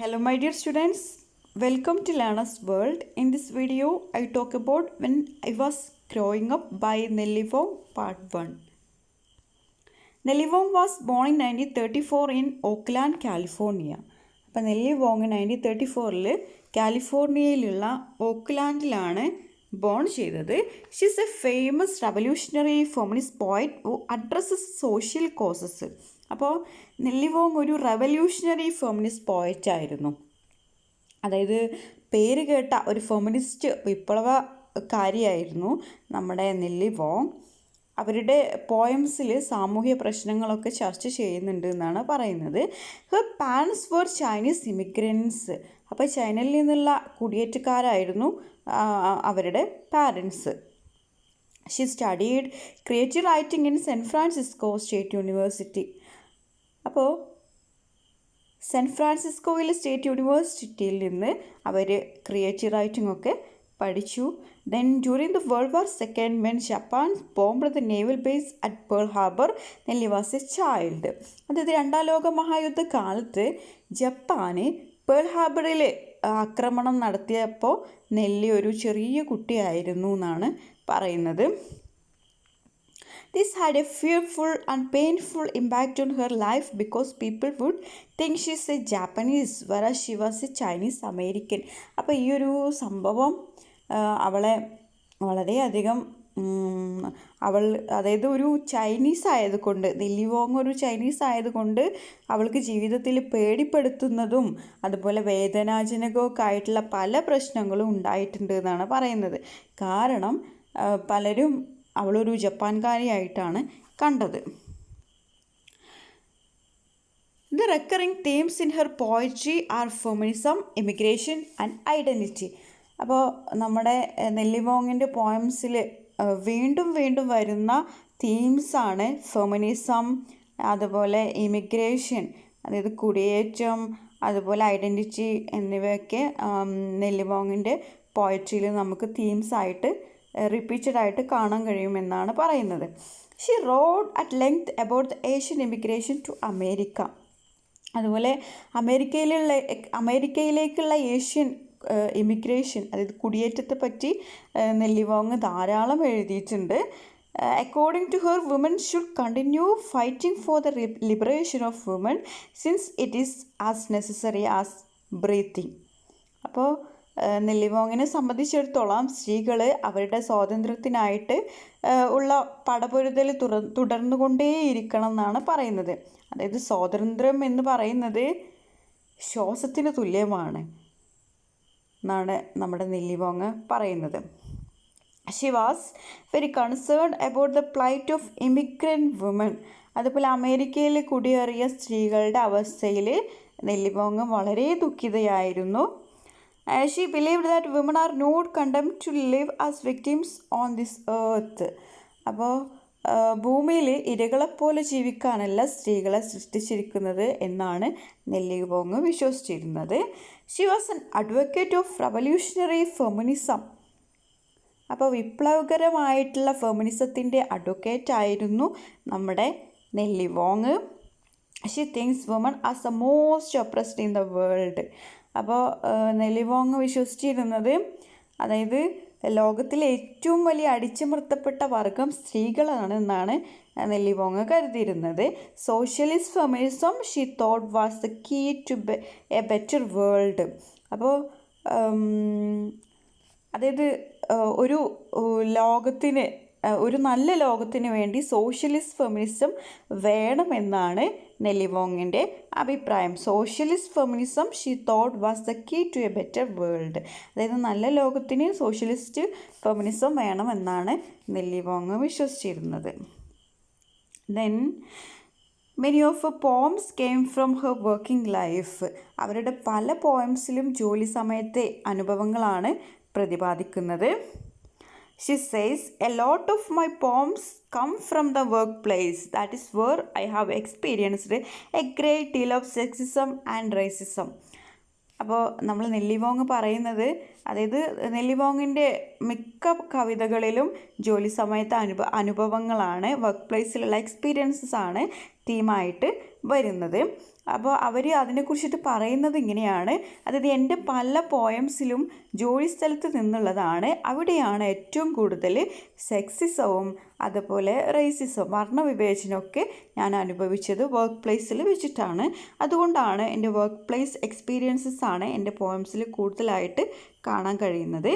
Hello my dear students, welcome to Learner's World. In this video, I talk about when I was growing up by Nellie Wong part 1. Nellie Wong was born in 1934 in Oakland, California. അപ്പോൾ Nellie Wong 1934 കാലിഫോർണിയയിലുള്ള ഓക്ക്ലാൻഡിലാണ് bone ചെയ്തത്. She is A famous revolutionary feminist poet who addresses social causes. അപ്പോൾ Nellie Wong ഒരു revolutionary feminist പോയറ്റായിരുന്നു. അതായത് പേര് കേട്ട ഒരു feminist വിപ്ലവകാരിയായിരുന്നു നമ്മുടെ Nellie Wong. അവരുടെ പോയംസിൽ സാമൂഹ്യ പ്രശ്നങ്ങളൊക്കെ ചർച്ച ചെയ്യുന്നുണ്ട് എന്നാണ് പറയുന്നത്. Her parents were Chinese immigrants. അപ്പോൾ ചൈനയിൽ നിന്നുള്ള കുടിയേറ്റക്കാരായിരുന്നു അവരുടെ parents. She studied creative writing in San Francisco State University. അപ്പോൾ സാൻ ഫ്രാൻസിസ്കോയിലെ സ്റ്റേറ്റ് യൂണിവേഴ്സിറ്റിയിൽ നിന്ന് അവർ ക്രിയേറ്റീവ് റൈറ്റിംഗ് ഒക്കെ പഠിച്ചു. Then during the World War second when Japan bombed the naval base at Pearl Harbor Nellie was a child. അതായത് രണ്ടാം ലോക മഹായുദ്ധ കാലത്ത് ജപ്പാന് പേൾ ഹാർബറിൽ ആക്രമണം നടത്തിയപ്പോൾ നെല്ലി ഒരു ചെറിയ കുട്ടിയായിരുന്നു എന്നാണ് പറയുന്നത്. This had a fearful and painful impact on her life because people would think she's a Japanese whereas she was a Chinese American. അപ്പോൾ ഈ ഒരു സംഭവം അവളെ വളരെയധികം അതായത് ഒരു ചൈനീസ് ആയതുകൊണ്ട്, നെല്ലി വോങ് ഒരു ചൈനീസ് ആയതുകൊണ്ട് അവൾക്ക് ജീവിതത്തിൽ പേടിപ്പെടുത്തുന്നതും അതുപോലെ വേദനാജനകമൊക്കെ ആയിട്ടുള്ള പല പ്രശ്നങ്ങളും ഉണ്ടായിട്ടുണ്ട് എന്നാണ് പറയുന്നത്. കാരണം പലരും അവളൊരു ജപ്പാൻകാരിയായിട്ടാണ് കണ്ടത്. The recurring themes in her poetry are feminism, immigration and identity. അപ്പോൾ നമ്മുടെ നെല്ലി വോങ്ങിൻ്റെ പോയംസിൽ വീണ്ടും വീണ്ടും വരുന്ന തീംസാണ് ഫെമിനിസം, അതുപോലെ ഇമിഗ്രേഷൻ, അതായത് കുടിയേറ്റം, അതുപോലെ ഐഡൻറ്റിറ്റി എന്നിവയൊക്കെ നെല്ലി വോങ്ങിൻ്റെ പോയട്രിയിൽ നമുക്ക് തീംസായിട്ട് റിപ്പീറ്റഡായിട്ട് കാണാൻ കഴിയുമെന്നാണ് പറയുന്നത്. She wrote at length about the Asian immigration to America. അതുപോലെ അമേരിക്കയിലേക്കുള്ള ഏഷ്യൻ ഇമിഗ്രേഷൻ, അതായത് കുടിയേറ്റത്തെ പറ്റി നെല്ലി വോങ് ധാരാളം എഴുതിയിട്ടുണ്ട്. According to her, woman should continue fighting for the liberation of woman since it is as necessary as breathing. അപ്പോൾ Nellie വോങ്ങിനെ സംബന്ധിച്ചിടത്തോളം സ്ത്രീകൾ അവരുടെ സ്വാതന്ത്ര്യത്തിനായിട്ട് ഉള്ള പടപൊരുതൽ തുടർന്നുകൊണ്ടേയിരിക്കണം എന്നാണ് പറയുന്നത്. അതായത് സ്വാതന്ത്ര്യം എന്ന് പറയുന്നത് ശ്വാസത്തിന് തുല്യമാണ് എന്നാണ് നമ്മുടെ നെല്ലി വോങ് പറയുന്നത്. She was very concerned about the plight of immigrant woman. അതുപോലെ അമേരിക്കയിൽ കുടിയേറിയ സ്ത്രീകളുടെ അവസ്ഥയിൽ നെല്ലി വോങ് വളരെ ദുഃഖിതയായിരുന്നു. She believed that women are not condemned to live as victims on this earth. അപ്പോൾ ഭൂമിയിൽ ഇരകളെപ്പോലെ ജീവിക്കാനല്ല സ്ത്രീകളെ സൃഷ്ടിച്ചിരിക്കുന്നത് എന്നാണ് നെല്ലി വോങ് വിശ്വസിച്ചിരുന്നത്. She was an advocate of revolutionary feminism. അപ്പോൾ വിപ്ലവകരമായിട്ടുള്ള ഫെമിനിസത്തിൻ്റെ അഡ്വക്കേറ്റ് ആയിരുന്നു നമ്മുടെ Nellie Wong. She thinks women as the most oppressed in the world. അപ്പോൾ നെല്ലി വോങ് വിശ്വസിച്ചിരുന്നത്, അതായത് ലോകത്തിലെ ഏറ്റവും വലിയ അടിച്ചമർത്തപ്പെട്ട വർഗം സ്ത്രീകളാണ് എന്നാണ് നെല്ലി വോങ് കരുതിയിരുന്നത്. Socialist feminism she thought was the key to a better world. അപ്പോൾ അതായത് ഒരു നല്ല ലോകത്തിന് വേണ്ടി സോഷ്യലിസ്റ്റ് ഫെമിനിസം വേണമെന്നാണ് നെല്ലി വോങ്ങിൻ്റെ അഭിപ്രായം. Socialist feminism she thought was the key to a better world. അതായത് നല്ല ലോകത്തിന് സോഷ്യലിസ്റ്റ് ഫെമിനിസം വേണമെന്നാണ് നെല്ലി വോങ് വിശ്വസിച്ചിരുന്നത്. Then many of her poems came from her working life. അവരുടെ പല പോയംസിലും ജോലി സമയത്തെ അനുഭവങ്ങളാണ് പ്രതിപാദിക്കുന്നത്. She says, a lot of my poems come from the workplace. That is where I have experienced a great deal of sexism and racism. അപ്പോൾ നമ്മൾ നെല്ലി Wong പറയുന്നത്, അതായത് നെല്ലി വോങ്ങിൻ്റെ മിക്ക കവിതകളിലും ജോലി സമയത്തെ അനുഭവങ്ങളാണ്, വർക്ക് പ്ലേസിലുള്ള എക്സ്പീരിയൻസസ് ആണ് തീമായിട്ട് വരുന്നത്. അപ്പോൾ അവർ അതിനെക്കുറിച്ചിട്ട് പറയുന്നത് ഇങ്ങനെയാണ്, അതായത് എൻ്റെ പല പോയംസിലും ജോലി സ്ഥലത്ത് നിന്നുള്ളതാണ്, അവിടെയാണ് ഏറ്റവും കൂടുതൽ സെക്സിസവും അതുപോലെ റേസിസവും വർണ്ണവിവേചനമൊക്കെ ഞാൻ അനുഭവിച്ചത് വർക്ക് പ്ലേസിൽ വെച്ചിട്ടാണ്. അതുകൊണ്ടാണ് എൻ്റെ വർക്ക് പ്ലേസ് എക്സ്പീരിയൻസസ് ആണ് എൻ്റെ പോയംസിൽ കൂടുതലായിട്ട് കാണാൻ കഴിയുന്നത്.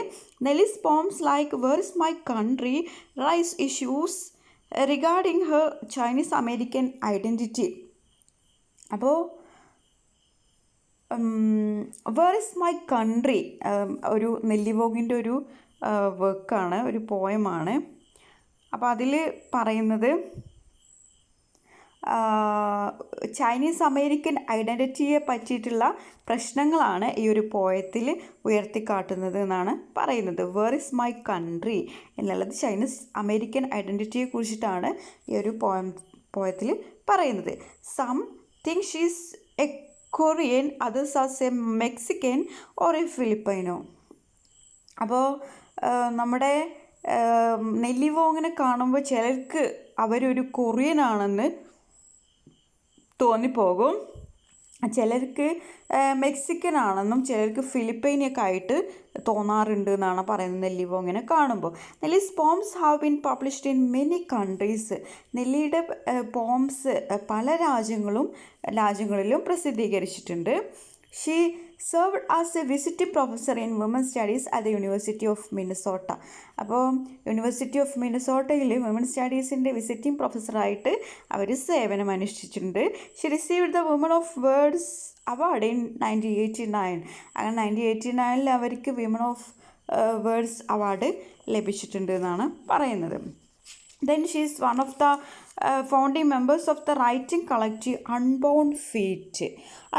Nellie's poems like where is my country raise issues regarding her Chinese American identity. അപ്പോൾ വേർ ഇസ് മൈ കൺട്രി ഒരു നെല്ലി വോങ്ങിൻ്റെ ഒരു വർക്കാണ്, ഒരു പോയമാണ്. അപ്പോൾ അതിൽ പറയുന്നത് ചൈനീസ് അമേരിക്കൻ ഐഡൻറ്റിറ്റിയെ പറ്റിയിട്ടുള്ള പ്രശ്നങ്ങളാണ് ഈ ഒരു പോയത്തിൽ ഉയർത്തിക്കാട്ടുന്നത് എന്നാണ് പറയുന്നത്. വേർ ഇസ് മൈ കൺട്രി എന്നുള്ളത് ചൈനീസ് അമേരിക്കൻ ഐഡൻറ്റിറ്റിയെ കുറിച്ചിട്ടാണ് ഈ ഒരു പോയത്തിൽ പറയുന്നത്. Some think she's a Korean, others as a Mexican or a Filipino. അപ്പോൾ നമ്മുടെ നെല്ലി വോങ്ങിനെ കാണുമ്പോൾ ചിലർക്ക് അവരൊരു കൊറിയൻ ആണെന്ന് തോന്നിപ്പോകും, ചിലർക്ക് മെക്സിക്കൻ ആണെന്നും ചിലർക്ക് ഫിലിപ്പൈനൊക്കെ ആയിട്ട് തോന്നാറുണ്ട് എന്നാണ് പറയുന്നത് നെല്ലി വോങ്ങിനെ കാണുമ്പോൾ. Nellie's poems have been published in many countries. നെല്ലിയുടെ പോംസ് പല രാജ്യങ്ങളിലും പ്രസിദ്ധീകരിച്ചിട്ടുണ്ട്. She served as a visiting professor in women studies at the University of Minnesota. അപ്പോൾ യൂണിവേഴ്സിറ്റി ഓഫ് മിനസോട്ടയിൽ വുമൻ സ്റ്റഡീസിൻ്റെ വിസിറ്റിംഗ് പ്രൊഫസറായിട്ട് അവർ സേവനം അനുഷ്ഠിച്ചിട്ടുണ്ട്. She received the Woman of Words award in 1989. അങ്ങനെ 1989 അവർക്ക് വിമൺ ഓഫ് വേർഡ്സ് അവാർഡ് ലഭിച്ചിട്ടുണ്ട് എന്നാണ് പറയുന്നത്. Then she is one of the founding members of the writing collective Unbound Feet.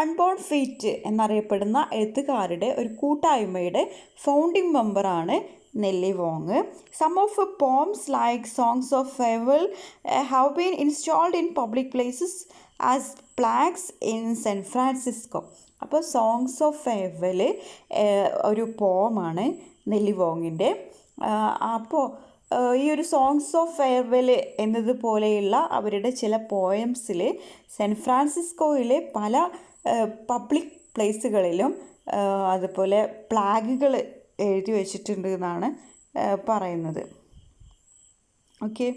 Unbound Feet എന്നറിയപ്പെടുന്ന എഴുത്തുകാരുടെ ഒരു കൂട്ടായ്മയുടെ ഫൗണ്ടിങ് മെമ്പറാണ് നെല്ലി Wong. Some of her poems like Songs of Farewell have been installed in public places as plaques in San Francisco. അപ്പോൾ songs of farewell ഒരു പോമാണ് നെല്ലി വോങ്ങിൻ്റെ. അപ്പോൾ ഈ ഒരു സോങ്സ് ഓഫ് ഫെയർവെൽ എന്നതുപോലെയുള്ള അവരുടെ ചില പോയംസിൽ സാൻ ഫ്രാൻസിസ്കോയിലെ പല പബ്ലിക് പ്ലേസുകളിലും അതുപോലെ ഫ്ലാഗുകൾ എഴുതി വച്ചിട്ടുണ്ട് എന്നാണ് പറയുന്നത്. Okay.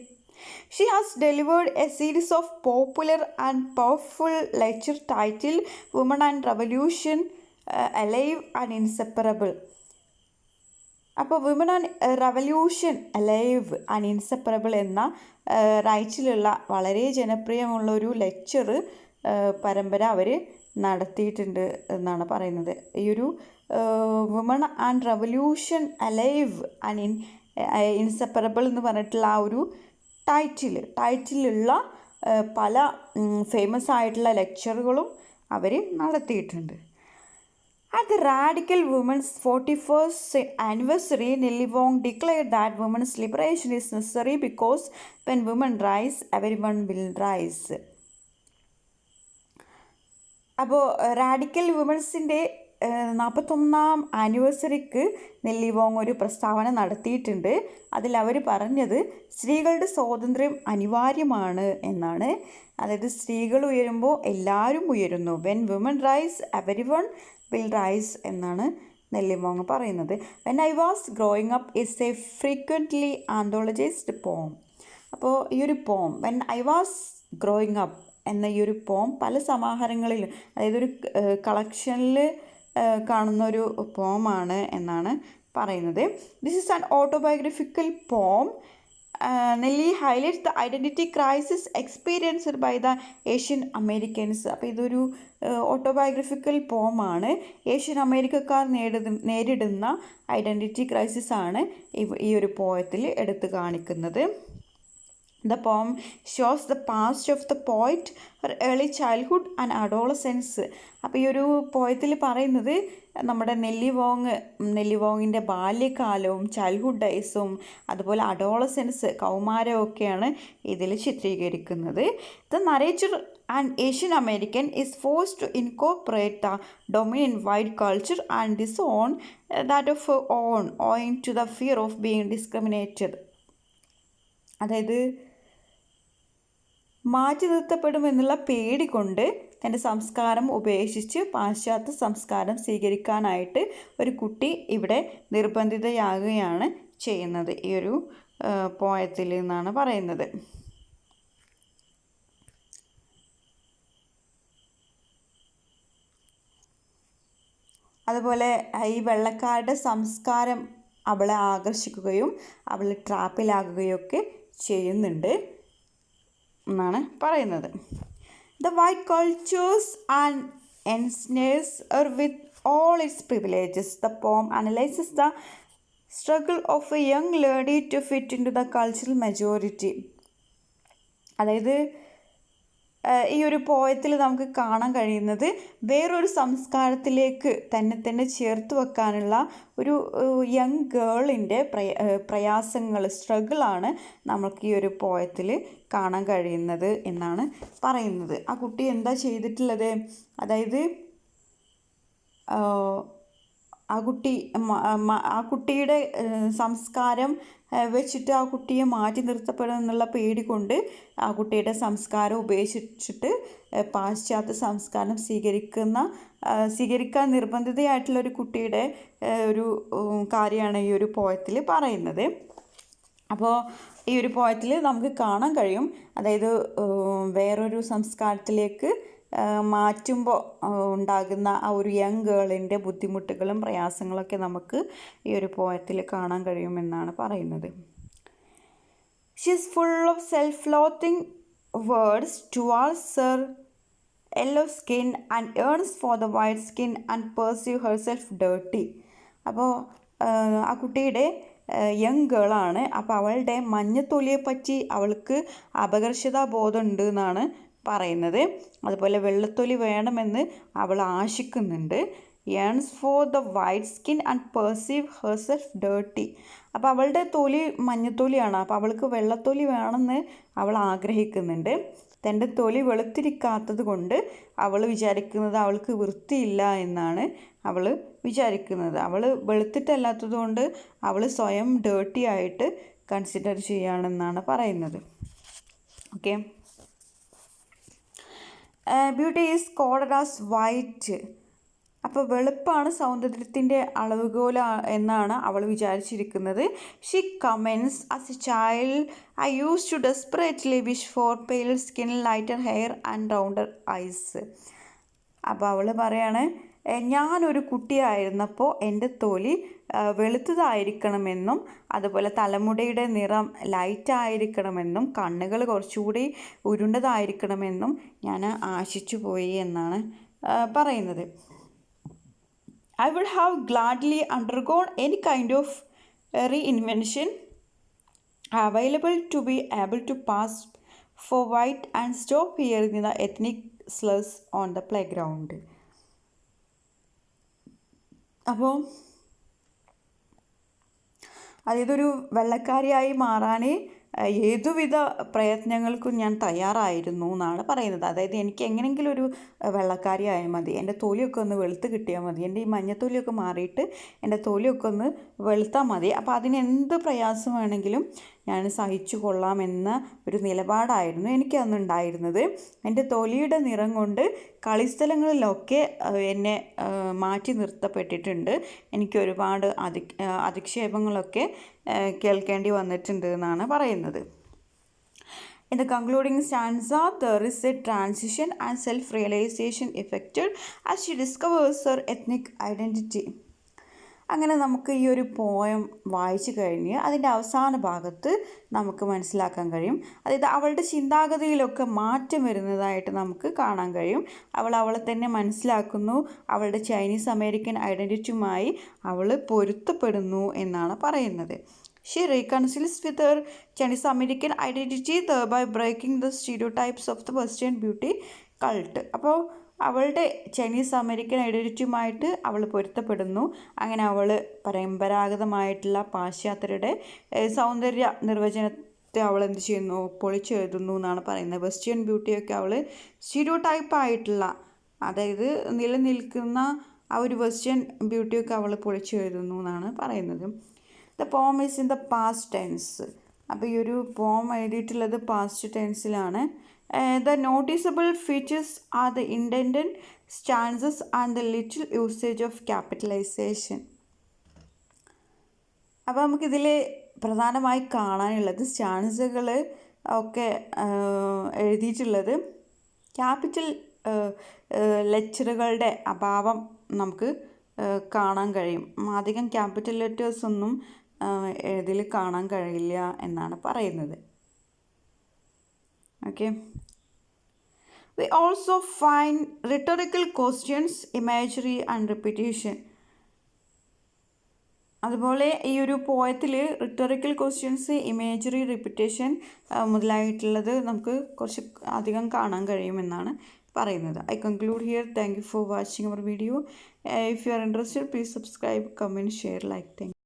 She has delivered a series of popular and powerful lecture titled Women and Revolution, Alive and Inseparable. അപ്പോൾ women and revolution alive and inseparable എന്ന റൈറ്റിലുള്ള വളരെ ജനപ്രിയമുള്ളൊരു ലെക്ചർ പരമ്പര അവർ നടത്തിയിട്ടുണ്ട് എന്നാണ് പറയുന്നത്. ഈ ഒരു women and revolution alive and inseparable എന്ന് പറഞ്ഞിട്ടുള്ള ആ ഒരു ടൈറ്റിലുള്ള പല ഫേമസ് ആയിട്ടുള്ള ലെക്ചറുകളും അവർ നടത്തിയിട്ടുണ്ട്. At the Radical Women's 41st anniversary, Nelly Wong declared that women's liberation is necessary because when women rise, everyone will rise. അപ്പോൾ റാഡിക്കൽ വുമൻസിൻ്റെ 41ാം ആനിവേഴ്സറിക്ക് നെല്ലി വോങ് ഒരു പ്രസ്താവന നടത്തിയിട്ടുണ്ട്. അതിൽ അവർ പറഞ്ഞത് സ്ത്രീകളുടെ സ്വാതന്ത്ര്യം അനിവാര്യമാണ് എന്നാണ്. അതായത് സ്ത്രീകൾ ഉയരുമ്പോൾ എല്ലാവരും ഉയരുന്നു. When women rise everyone will rise എന്നാണ് നെല്ലി വോങ് പറയുന്നത്. When I was growing up it's a frequently anthologized poem. അപ്പോൾ ഈ ഒരു poem when I was growing up എന്ന ഈ ഒരു പോം പല സമാഹാരങ്ങളിലും, അതായത് ഒരു കളക്ഷനിൽ കാണുന്ന ഒരു പോമാണ് എന്നാണ് പറയുന്നത്. This is an autobiographical poem. Nellie highlights the identity crisis experienced by the Asian Americans. അപ്പോൾ ഇതൊരു ഓട്ടോബയോഗ്രഫിക്കൽ പോമാണ്. ഏഷ്യൻ അമേരിക്കക്കാർ നേരിടുന്ന ഐഡൻറ്റിറ്റി ക്രൈസിസ് ആണ് ഈ ഒരു പോയത്തിൽ എടുത്തു കാണിക്കുന്നത്. The poem shows the past of the poet, her early childhood and adolescence. അപ്പോൾ ഈ ഒരു പോയത്തിൽ പറയുന്നത് നമ്മുടെ നെല്ലി വോങ്ങിൻ്റെ ബാല്യകാലവും ചൈൽഡ്ഹുഡ് ഡേയ്സും അതുപോലെ അഡോളസെൻസ് കൗമാരമൊക്കെയാണ് ഇതിൽ ചിത്രീകരിക്കുന്നത്. The narrator, an Asian American, is forced to incorporate the dominant white culture and disown that of her own owing to the fear of being discriminated. അതായത് മാറ്റി നിർത്തപ്പെടുമെന്നുള്ള പേടി കൊണ്ട് തൻ്റെ സംസ്കാരം ഉപേക്ഷിച്ച് പാശ്ചാത്യ സംസ്കാരം സ്വീകരിക്കാനായിട്ട് ഒരു കുട്ടി ഇവിടെ നിർബന്ധിതയാകുകയാണ് ചെയ്യുന്നത് ഈ ഒരു പോയത്തിൽ എന്നാണ് പറയുന്നത്. അതുപോലെ ഈ വെള്ളക്കാരുടെ സംസ്കാരം അവളെ ആകർഷിക്കുകയും അവൾ ട്രാപ്പിലാകുകയൊക്കെ ചെയ്യുന്നുണ്ട് എന്നാണ് പറയുന്നത്. The white cultures and ensnares her with all its privileges. The poem analyzes the struggle of a young lady to fit into the cultural majority. അതായത് ഈ ഒരു പോയത്തിൽ നമുക്ക് കാണാൻ കഴിയുന്നത് വേറൊരു സംസ്കാരത്തിലേക്ക് തന്നെ ചേർത്ത് വെക്കാനുള്ള ഒരു യങ് ഗേളിൻ്റെ പ്രയാസങ്ങൾ, സ്ട്രഗിളാണ് നമുക്ക് ഈ ഒരു പോയത്തിൽ കാണാൻ കഴിയുന്നത് എന്നാണ് പറയുന്നത്. ആ കുട്ടി എന്താ ചെയ്തിട്ടുള്ളത്, അതായത് ആ കുട്ടിയുടെ സംസ്കാരം വെച്ചിട്ട് ആ കുട്ടിയെ മാറ്റി നിർത്തപ്പെടുമെന്നുള്ള പേടി കൊണ്ട് ആ കുട്ടിയുടെ സംസ്കാരം ഉപേക്ഷിച്ചിട്ട് പാശ്ചാത്യ സംസ്കാരം സ്വീകരിക്കാൻ നിർബന്ധിതയായിട്ടുള്ള ഒരു കുട്ടിയുടെ ഒരു കാര്യമാണ് ഈ ഒരു പോയത്തിൽ പറയുന്നത്. അപ്പോൾ ഈ ഒരു പോയത്തിൽ നമുക്ക് കാണാൻ കഴിയും, അതായത് വേറൊരു സംസ്കാരത്തിലേക്ക് മാറ്റുമ്പോൾ ഉണ്ടാകുന്ന ആ ഒരു യങ് ഗേളിൻ്റെ ബുദ്ധിമുട്ടുകളും പ്രയാസങ്ങളൊക്കെ നമുക്ക് ഈ ഒരു പോയത്തിൽ കാണാൻ കഴിയുമെന്നാണ് പറയുന്നത്. She is full of self loathing words towards her yellow skin and yearns for the white skin and perceive herself dirty. അപ്പോൾ ആ കുട്ടിയുടെ യങ് ഗേളാണ്. അപ്പോൾ അവളുടെ മഞ്ഞത്തൊലിയെ പറ്റി അവൾക്ക് അപകർഷതാബോധമുണ്ട് എന്നാണ് പറയുന്നത്. അതുപോലെ വെള്ളത്തൊലി വേണമെന്ന് അവൾ ആശിക്കുന്നുണ്ട്. yearns for the white skin and perceive herself dirty. അപ്പോൾ അവളുടെ തൊലി മഞ്ഞത്തൊലിയാണ്, അപ്പോൾ അവൾക്ക് വെള്ളത്തൊലി വേണമെന്ന് അവൾ ആഗ്രഹിക്കുന്നുണ്ട്. തൻ്റെ തൊലി വെളുത്തിരിക്കാത്തത് കൊണ്ട് അവൾ വിചാരിക്കുന്നത് അവൾക്ക് വൃത്തിയില്ല എന്നാണ് അവൾ വിചാരിക്കുന്നത്. അവൾ വെളുത്തിട്ടല്ലാത്തത് കൊണ്ട് അവൾ സ്വയം ഡേർട്ടി ആയിട്ട് കൺസിഡർ ചെയ്യുകയാണെന്നാണ് പറയുന്നത്. Okay, beauty is called as white. അപ്പോൾ വെളുപ്പാണ് സൗന്ദര്യത്തിൻ്റെ അളവുകോൽ എന്നാണ് അവൾ വിചാരിച്ചിരിക്കുന്നത്. She comments as a child I used to desperately wish for pale skin, lighter hair and rounder eyes. അപ്പോൾ അവൾ പറയാണ്, ഞാനൊരു കുട്ടിയായിരുന്നപ്പോൾ എൻ്റെ തൊലി വെളുത്തതായിരിക്കണമെന്നും അതുപോലെ തലമുടിയുടെ നിറം ലൈറ്റായിരിക്കണമെന്നും കണ്ണുകൾ കുറച്ചുകൂടി ഉരുണ്ടതായിരിക്കണമെന്നും ഞാൻ ആശിച്ചു പോയി എന്നാണ് പറയുന്നത്. I would have gladly undergone any kind of reinvention available to be able to pass for white and stop hearing the ethnic slurs on the playground. അപ്പോൾ അതൊരു വെള്ളക്കാരിയായി മാറാൻ ഏതുവിധ പ്രയത്നങ്ങൾക്കും ഞാൻ തയ്യാറായിരുന്നു എന്നാണ് പറയുന്നത്. അതായത് എനിക്ക് എങ്ങനെയെങ്കിലും ഒരു വെള്ളക്കാരിയായാൽ മതി, എൻ്റെ തൊലിയൊക്കെ ഒന്ന് വെളുത്ത് കിട്ടിയാൽ മതി, എൻ്റെ ഈ മഞ്ഞത്തൊലിയൊക്കെ മാറിയിട്ട് എൻ്റെ തൊലിയൊക്കെ ഒന്ന് വെളുത്താൽ മതി, അപ്പോൾ അതിനെന്ത് പ്രയാസം വേണമെങ്കിലും ഞാൻ സഹിച്ചു കൊള്ളാമെന്ന ഒരു നിലപാടായിരുന്നു എനിക്ക് അന്നുണ്ടായിരുന്നത്. എൻ്റെ തൊലിയുടെ നിറം കൊണ്ട് കളിസ്ഥലങ്ങളിലൊക്കെ എന്നെ മാറ്റി നിർത്തപ്പെട്ടിട്ടുണ്ട്. എനിക്ക് ഒരുപാട് അധിക്ഷേപങ്ങളൊക്കെ കേൾക്കേണ്ടി വന്നിട്ടുണ്ട് എന്നാണ് പറയുന്നത്. In the concluding stanza, there is a transition and self-realization effected as she discovers her ethnic identity. അങ്ങനെ നമുക്ക് ഈ ഒരു പോയം വായിച്ചു കഴിഞ്ഞ് അതിൻ്റെ അവസാന ഭാഗത്ത് നമുക്ക് മനസ്സിലാക്കാൻ കഴിയും, അതായത് അവളുടെ ചിന്താഗതിയിലൊക്കെ മാറ്റം വരുന്നതായിട്ട് നമുക്ക് കാണാൻ കഴിയും. അവളെ തന്നെ മനസ്സിലാക്കുന്നു, അവളുടെ ചൈനീസ് അമേരിക്കൻ ഐഡൻറ്റിറ്റിയുമായി അവൾ പൊരുത്തപ്പെടുന്നു എന്നാണ് പറയുന്നത്. She reconciles with her Chinese American identity, thereby breaking the stereotypes of the Western beauty cult. അപ്പോൾ അവളുടെ ചൈനീസ് അമേരിക്കൻ ഐഡൻറ്റിറ്റിയുമായിട്ട് അവൾ പൊരുത്തപ്പെടുന്നു. അങ്ങനെ അവൾ പരമ്പരാഗതമായിട്ടുള്ള പാശ്ചാത്യരുടെ സൗന്ദര്യ നിർവചനത്തെ അവൾ എന്ത് ചെയ്യുന്നു, പൊളിച്ചെഴുതുന്നു എന്നാണ് പറയുന്നത്. വെസ്റ്റേൺ ബ്യൂട്ടിയൊക്കെ അവൾ സ്റ്റീരിയോടൈപ്പായിട്ടുള്ള, അതായത് നിലനിൽക്കുന്ന ആ ഒരു വെസ്റ്റേൺ ബ്യൂട്ടിയൊക്കെ അവൾ പൊളിച്ചെഴുതുന്നു എന്നാണ് പറയുന്നത്. The poem is in the past tense. അപ്പോൾ ഈ ഒരു പോം എഴുതിയിട്ടുള്ളത് പാസ്റ്റ് ടെൻസിലാണ്. The noticeable features are the indented stanzas and the little usage of capitalization. അപ്പോൾ നമുക്കിതിൽ പ്രധാനമായി കാണാനുള്ളത് സ്റ്റാൻസുകൾ ഒക്കെ എഴുതിയിട്ടുള്ളത് ക്യാപിറ്റൽ ലെറ്ററുകളുടെ അഭാവം നമുക്ക് കാണാൻ കഴിയും. അധികം ക്യാപിറ്റൽ ലെറ്റേഴ്സ് ഒന്നും ഇതിൽ കാണാൻ കഴിയില്ല എന്നാണ് പറയുന്നത്. Okay. We also find rhetorical questions, imagery and repetition. അതുപോലെ ഈ ഒരു പോയത്തിൽ റിട്ടോറിക്കൽ ക്വസ്റ്റ്യൻസ്, ഇമേജറി, റിപ്പിറ്റേഷൻ മുതലായിട്ടുള്ളത് നമുക്ക് കുറച്ച് അധികം കാണാൻ കഴിയുമെന്നാണ് പറയുന്നത്. I conclude here. Thank you for watching our video. If you are interested, please subscribe, comment, share, like. Thank you.